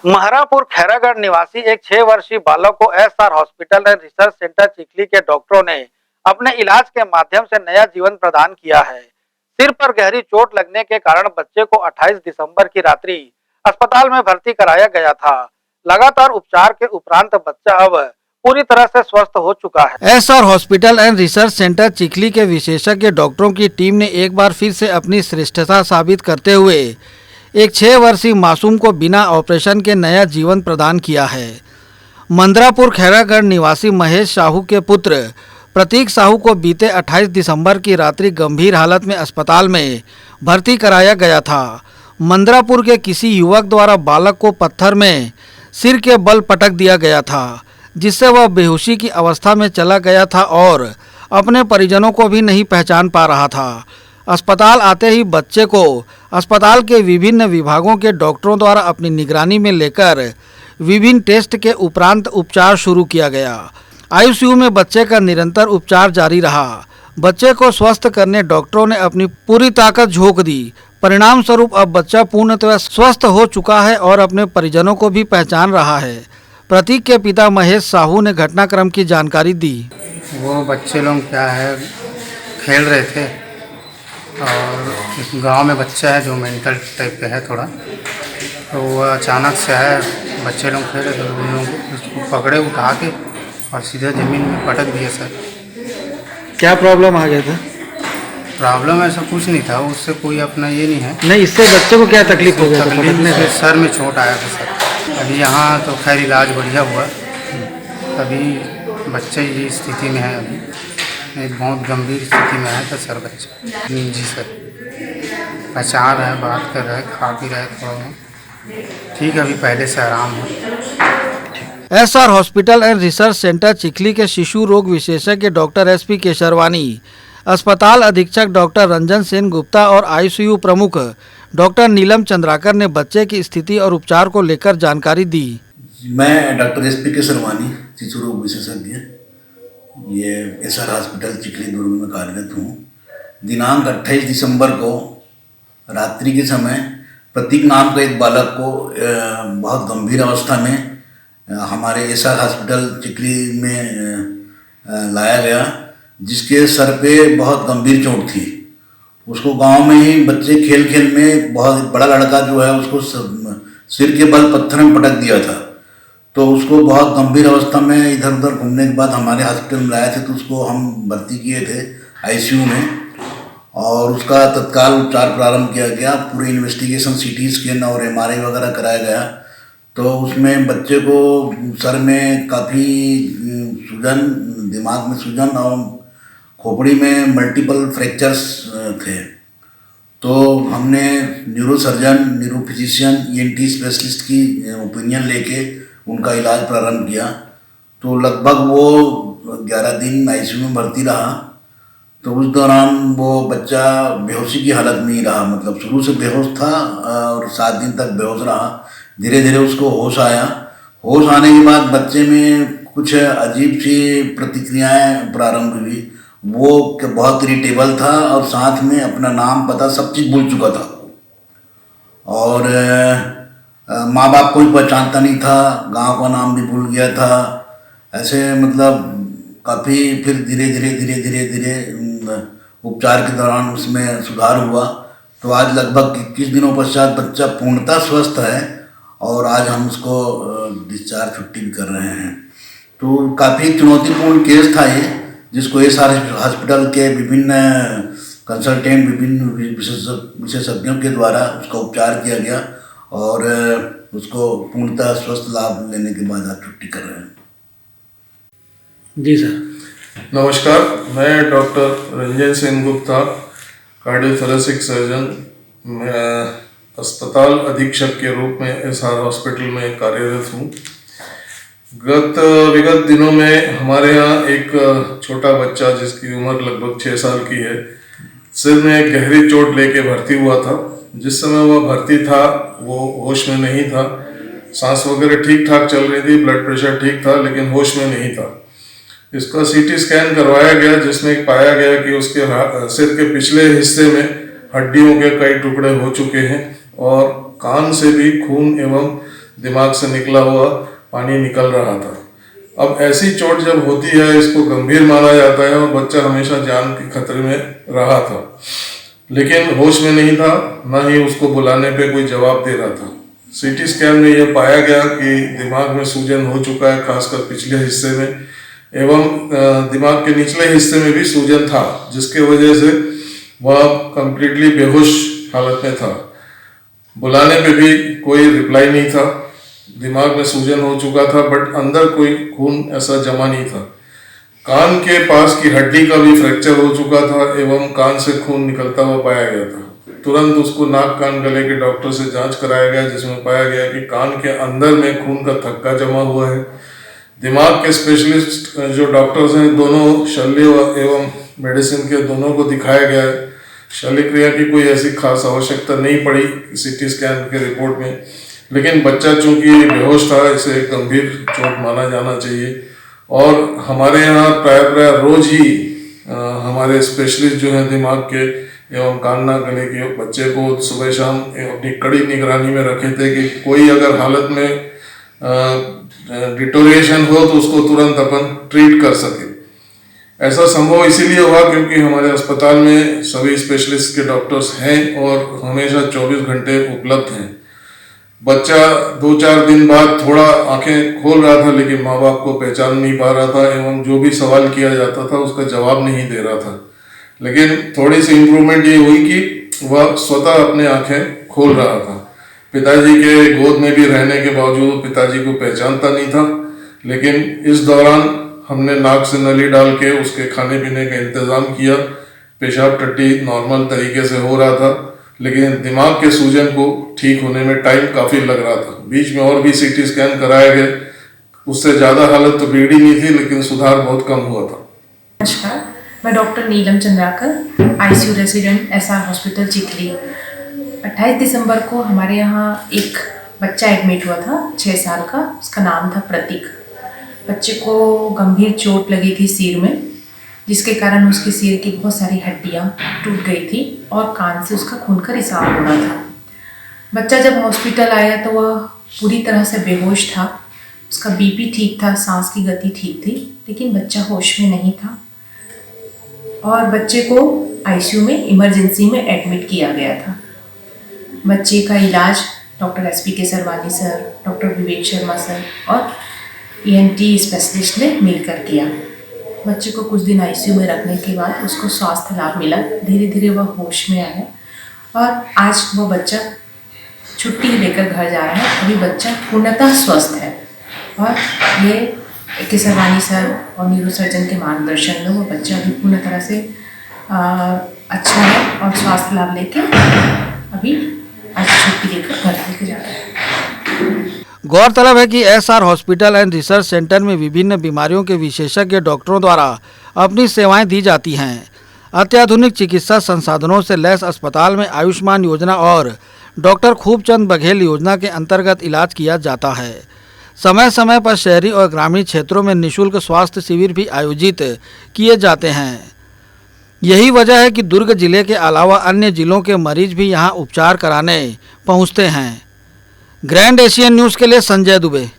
महरापुर खैरागढ़ निवासी एक 6 वर्षीय बालक को SR hospital and research centre Chikhli के डॉक्टरों ने अपने इलाज के माध्यम से नया जीवन प्रदान किया है। सिर पर गहरी चोट लगने के कारण बच्चे को 28 दिसंबर की रात्रि अस्पताल में भर्ती कराया गया था। लगातार उपचार के उपरांत बच्चा अब पूरी तरह से स्वस्थ हो चुका है। SR hospital and research centre Chikhli के विशेषज्ञ डॉक्टरों की टीम ने एक बार फिर से अपनी श्रेष्ठता साबित करते हुए एक 6 वर्षीय मासूम को बिना ऑपरेशन के नया जीवन प्रदान किया है। मंदरापुर खैरागढ़ निवासी महेश साहू के पुत्र प्रतीक साहू को बीते 28 दिसंबर की रात्रि गंभीर हालत में अस्पताल में भर्ती कराया गया था। मंदरापुर के किसी युवक द्वारा बालक को पत्थर में सिर के बल पटक दिया गया था, जिससे वह बेहोशी की अवस्था में चला गया था और अपने परिजनों को भी नहीं पहचान पा रहा था। अस्पताल आते ही बच्चे को अस्पताल के विभिन्न विभागों के डॉक्टरों द्वारा अपनी निगरानी में लेकर विभिन्न टेस्ट के उपरांत उपचार शुरू किया गया। आईसीयू में बच्चे का निरंतर उपचार जारी रहा। बच्चे को स्वस्थ करने डॉक्टरों ने अपनी पूरी ताकत झोंक दी। परिणाम स्वरूप अब बच्चा पूर्णतः स्वस्थ हो चुका है और अपने परिजनों को भी पहचान रहा है। प्रतीक के पिता महेश साहू ने घटनाक्रम की जानकारी दी। वो बच्चे लोग क्या है, खेल रहे थे और गांव में बच्चा है जो मेंटल टाइप का है थोड़ा, तो वो अचानक से है, बच्चे लोग खेल रहे थे, उन लोग उसको पकड़े उठा के और सीधे ज़मीन में पटक दिए। सर क्या प्रॉब्लम आ गया था? प्रॉब्लम ऐसा कुछ नहीं था, उससे कोई अपना ये नहीं है। नहीं, इससे बच्चे को क्या तकलीफ हो गया? तकलीफ से सर में चोट आया था सर। अभी यहाँ तो खैर इलाज बढ़िया हुआ, अभी बच्चे की स्थिति में है, अभी एक बहुत गंभीर स्थिति में है। तो सर बच्चा जी सर पहचान रहे, बात कर रहे, खा पी रहे, थोड़ा ठीक है, अभी पहले से आराम है। SR hospital and research centre Chikhli के शिशु रोग विशेषज्ञ डॉक्टर एसपी केशरवानी, अस्पताल अधीक्षक डॉक्टर रंजन सेन गुप्ता और आईसीयू प्रमुख डॉक्टर नीलम चंद्राकर ने बच्चे की स्थिति और उपचार को लेकर जानकारी दी। मैं डॉक्टर एसपी केशरवानी, शिशु रोग विशेषज्ञ, ये एसआर हॉस्पिटल चिखली दुर्ग में कार्यरत हूँ। दिनांक 28 दिसंबर को रात्रि के समय प्रतीक नाम का एक बालक को बहुत गंभीर अवस्था में हमारे एसआर हॉस्पिटल चिखली में लाया गया, जिसके सर पे बहुत गंभीर चोट थी। उसको गांव में ही बच्चे खेल खेल में, बहुत बड़ा लड़का जो है उसको सिर के बल पत्थर में पटक दिया था, तो उसको बहुत गंभीर अवस्था में इधर उधर घूमने के बाद हमारे हॉस्पिटल में लाए थे, तो उसको हम भर्ती किए थे आईसीयू में और उसका तत्काल उपचार प्रारंभ किया गया। पूरी इन्वेस्टिगेशन, सीटी स्कैन और एमआरआई वगैरह कराया गया, तो उसमें बच्चे को सर में काफ़ी सूजन, दिमाग में सूजन और खोपड़ी में मल्टीपल फ्रैक्चर्स थे। तो हमने न्यूरोसर्जन, न्यूरोफिजिशियन, ईएनटी स्पेशलिस्ट की ओपिनियन लेके उनका इलाज प्रारंभ किया। तो लगभग वो 11 दिन आईसीयू में भर्ती रहा। तो उस दौरान वो बच्चा बेहोशी की हालत में ही रहा, मतलब शुरू से बेहोश था और 7 दिन तक बेहोश रहा। धीरे धीरे उसको होश आया। होश आने के बाद बच्चे में कुछ अजीब सी प्रतिक्रियाएं प्रारंभ हुई। वो बहुत इरिटेबल था और साथ में अपना नाम, पता, सब चीज़ भूल चुका था और माँ बाप को भी पहचानता नहीं था, गांव का नाम भी भूल गया था। ऐसे मतलब काफ़ी फिर धीरे धीरे उपचार के दौरान उसमें सुधार हुआ। तो आज लगभग 21 दिनों पश्चात बच्चा पूर्णतः स्वस्थ है और आज हम उसको डिस्चार्ज छुट्टी भी कर रहे हैं। तो काफ़ी चुनौतीपूर्ण केस था ये, जिसको एसआर हॉस्पिटल के विभिन्न कंसल्टेंट, विभिन्न विशेषज्ञों के द्वारा उसका उपचार किया गया और उसको पूर्णतः स्वस्थ लाभ लेने के बाद आप छुट्टी कर रहे हैं। जी सर। नमस्कार, मैं doctor Ranjan Sen Gupta, cardiothoracic surgeon, मैं अस्पताल अधीक्षक के रूप में एसआर हॉस्पिटल में कार्यरत हूँ। विगत दिनों में हमारे यहाँ एक छोटा बच्चा जिसकी उम्र लगभग 6 साल की है, सिर में एक गहरी चोट लेके भर्ती हुआ था। जिस समय वह भर्ती था वो होश में नहीं था, सांस वगैरह ठीक ठाक चल रही थी, ब्लड प्रेशर ठीक था, लेकिन होश में नहीं था। इसका सीटी स्कैन करवाया गया, जिसमें पाया गया कि उसके सिर के पिछले हिस्से में हड्डियों के कई टुकड़े हो चुके हैं और कान से भी खून एवं दिमाग से निकला हुआ पानी निकल रहा था। अब ऐसी चोट जब होती है इसको गंभीर माना जाता है और बच्चा हमेशा जान के खतरे में रहा था, लेकिन होश में नहीं था, ना ही उसको बुलाने पे कोई जवाब दे रहा था। सीटी स्कैन में यह पाया गया कि दिमाग में सूजन हो चुका है, खासकर पिछले हिस्से में, एवं दिमाग के निचले हिस्से में भी सूजन था, जिसके वजह से वह कंप्लीटली बेहोश हालत में था। बुलाने पे भी कोई रिप्लाई नहीं था। दिमाग में सूजन हो चुका था बट अंदर कोई खून ऐसा जमा नहीं था। कान के पास की हड्डी का भी फ्रैक्चर हो चुका था एवं कान से खून निकलता हुआ पाया गया था। तुरंत उसको नाक कान गले के डॉक्टर से जांच कराया गया, जिसमें पाया गया कि कान के अंदर में खून का थक्का जमा हुआ है। दिमाग के स्पेशलिस्ट जो डॉक्टर्स हैं, दोनों शल्य एवं मेडिसिन के दोनों को दिखाया गया है। शल्य क्रिया की कोई ऐसी खास आवश्यकता नहीं पड़ी सीटी स्कैन के रिपोर्ट में, लेकिन बच्चा चूंकि बेहोश था, इसे गंभीर चोट माना जाना चाहिए। और हमारे यहाँ प्राय रोज ही हमारे स्पेशलिस्ट जो हैं दिमाग के एवं कान नाक गले के बच्चे को सुबह शाम अपनी कड़ी निगरानी में रखे थे कि कोई अगर हालत में डिटोरिएशन हो तो उसको तुरंत अपन ट्रीट कर सके। ऐसा संभव इसीलिए हुआ क्योंकि हमारे अस्पताल में सभी स्पेशलिस्ट के डॉक्टर्स हैं और हमेशा 24 घंटे उपलब्ध हैं। बच्चा 2-4 दिन बाद थोड़ा आंखें खोल रहा था, लेकिन माँ बाप को पहचान नहीं पा रहा था एवं जो भी सवाल किया जाता था उसका जवाब नहीं दे रहा था। लेकिन थोड़ी सी इम्प्रूवमेंट ये हुई कि वह स्वतः अपने आंखें खोल रहा था। पिताजी के गोद में भी रहने के बावजूद पिताजी को पहचानता नहीं था, लेकिन इस दौरान हमने नाक से नली डाल के उसके खाने पीने का इंतज़ाम किया। पेशाब टट्टी नॉर्मल तरीके से हो रहा था, लेकिन दिमाग के सूजन को ठीक होने में टाइम काफ़ी लग रहा था। बीच में और भी सीटी स्कैन कराए गए, उससे ज़्यादा हालत तो बिगड़ी नहीं थी, लेकिन सुधार बहुत कम हुआ था। नमस्कार, मैं doctor Neelam Chandrakar, ICU resident SR hospital Chikhli. 28 दिसंबर को हमारे यहाँ एक बच्चा एडमिट हुआ था, 6 साल का। उसका नाम था प्रतीक। बच्चे को गंभीर चोट लगी थी सिर में, जिसके कारण उसके सिर की बहुत सारी हड्डियाँ टूट गई थी और कान से उसका खून का रिसाव हो रहा था। बच्चा जब हॉस्पिटल आया तो वह पूरी तरह से बेहोश था। उसका बीपी ठीक था, सांस की गति ठीक थी, लेकिन बच्चा होश में नहीं था और बच्चे को आईसीयू में इमरजेंसी में एडमिट किया गया था। बच्चे का इलाज डॉक्टर एसपी सरवानी sir, doctor Vivek Sharma sir और ईएनटी स्पेशलिस्ट ने मिलकर किया। बच्चे को कुछ दिन आईसीयू में रखने के बाद उसको स्वास्थ्य लाभ मिला। धीरे धीरे वह होश में आया और आज वो बच्चा छुट्टी लेकर घर जा रहा है। अभी बच्चा पूर्णतः स्वस्थ है और ये केसरवानी सर और न्यूरोसर्जन के मार्गदर्शन में वो बच्चा अभी पूर्ण तरह से अच्छा है और स्वास्थ्य लाभ लेके अभी आज छुट्टी लेकर घर लेके जा रहा है। गौरतलब है कि SR hospital and research centre में विभिन्न बीमारियों के विशेषज्ञ डॉक्टरों द्वारा अपनी सेवाएं दी जाती हैं। अत्याधुनिक चिकित्सा संसाधनों से लैस अस्पताल में आयुष्मान योजना और डॉक्टर खूबचंद बघेल योजना के अंतर्गत इलाज किया जाता है। समय समय पर शहरी और ग्रामीण क्षेत्रों में निःशुल्क स्वास्थ्य शिविर भी आयोजित किए जाते हैं। यही वजह है कि दुर्ग जिले के अलावा अन्य जिलों के मरीज भी यहां उपचार कराने पहुंचते हैं। ग्रैंड एशियन न्यूज़ के लिए संजय दुबे।